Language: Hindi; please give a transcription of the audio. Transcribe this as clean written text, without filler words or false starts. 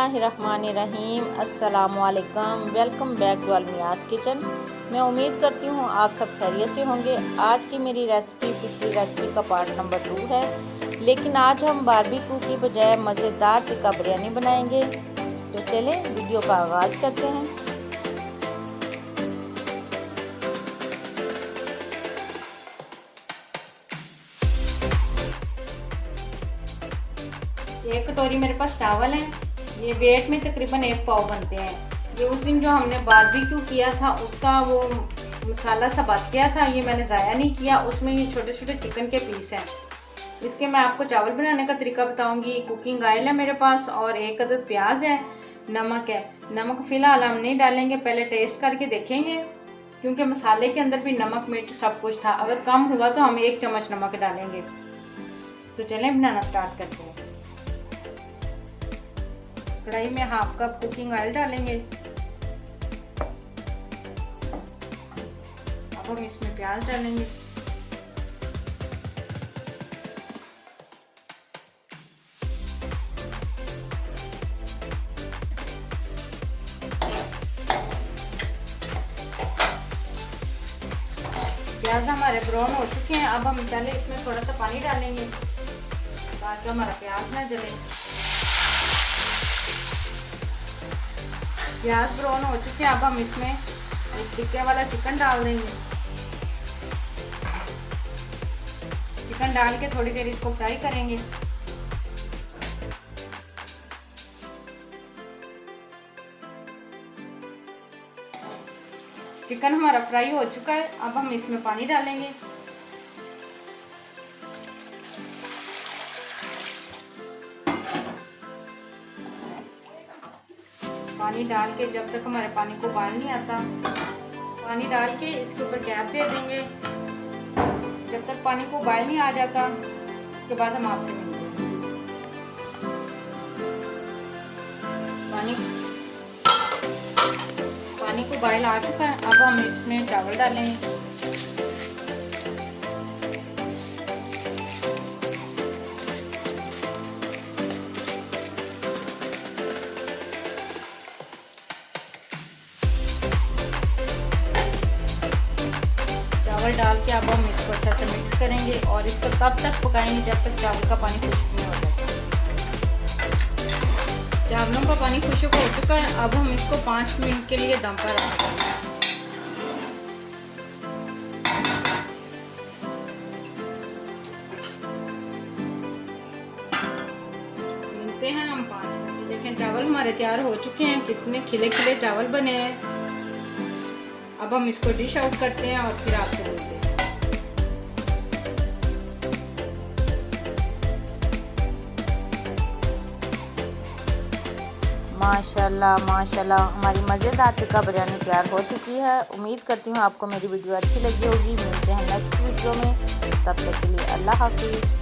बिस्मिल्लाहिर्रहमानिर्रहीम। अस्सलामुअलैकुम। Welcome back to Almiyaz kitchen. मैं उम्मीद करती हूँ आप सब खैरियत से होंगे। आज की मेरी रेसिपी पिछली रेसिपी का पार्ट नंबर 2 है, लेकिन आज हम बारबेक्यू की बजाय मज़ेदार टिक्का बिरयानी बनाएंगे। तो चलें वीडियो का आगाज़ करते हैं। एक कटोरी मेरे पास चावल हैं। ये वेट में तकरीबन 1 पाव बनते हैं। ये उस दिन जो हमने बारबेक्यू किया था उसका वो मसाला सा बच गया था, ये मैंने ज़ाया नहीं किया। उसमें ये छोटे छोटे चिकन के पीस हैं। इसके मैं आपको चावल बनाने का तरीका बताऊंगी। कुकिंग ऑयल है मेरे पास और 1 अदद प्याज है, नमक है। नमक फ़िलहाल हम नहीं डालेंगे, पहले टेस्ट करके देखेंगे, क्योंकि मसाले के अंदर भी नमक मिर्च सब कुछ था। अगर कम हुआ तो हम 1 चम्मच नमक डालेंगे। तो चलें बनाना स्टार्ट करते हैं। कढ़ाई में 1/2 कप कुकिंग ऑयल डालेंगे। अब हम इसमें प्याज डालेंगे। प्याज हमारे ब्राउन हो चुके हैं। अब हम पहले इसमें थोड़ा सा पानी डालेंगे ताकि हमारा प्याज ना जले। प्याज ब्राउन हो चुके हैं। अब हम इसमें टिक्के वाला चिकन डाल देंगे। चिकन डाल के थोड़ी देर इसको फ्राई करेंगे। चिकन हमारा फ्राई हो चुका है। अब हम इसमें पानी डालेंगे। पानी डाल के जब तक हमारे पानी को उबाल नहीं आता, पानी डाल के इसके ऊपर गैप दे देंगे जब तक पानी को उबाल नहीं आ जाता। उसके बाद हम आपसे मिलते हैं। पानी को उबाल आ चुका है। अब हम इसमें चावल डालेंगे। चावल डाल के अब हम इसको अच्छा से मिक्स करेंगे और इसको तब तक पकाएंगे जब तक चावल का पानी खुश्क नहीं हो जाता। चावलों का पानी खुश्क हो चुका है। अब हम इसको 5 मिनट के लिए दम पर रखेंगे। मिलते हैं हम 5 मिनट। देखें चावल हमारे तैयार हो चुके हैं। कितने खिले खिले चावल बने हैं। अब हम इसको डिश आउट करते हैं और फिर आपसे मिलते हैं। माशाल्लाह माशाल्लाह, हमारी मज़ेदार टिक्का बिरयानी तैयार हो चुकी है। उम्मीद करती हूँ आपको मेरी वीडियो अच्छी लगी होगी। मिलते हैं नेक्स्ट वीडियो में। तब तक के लिए अल्लाह हाफिज़।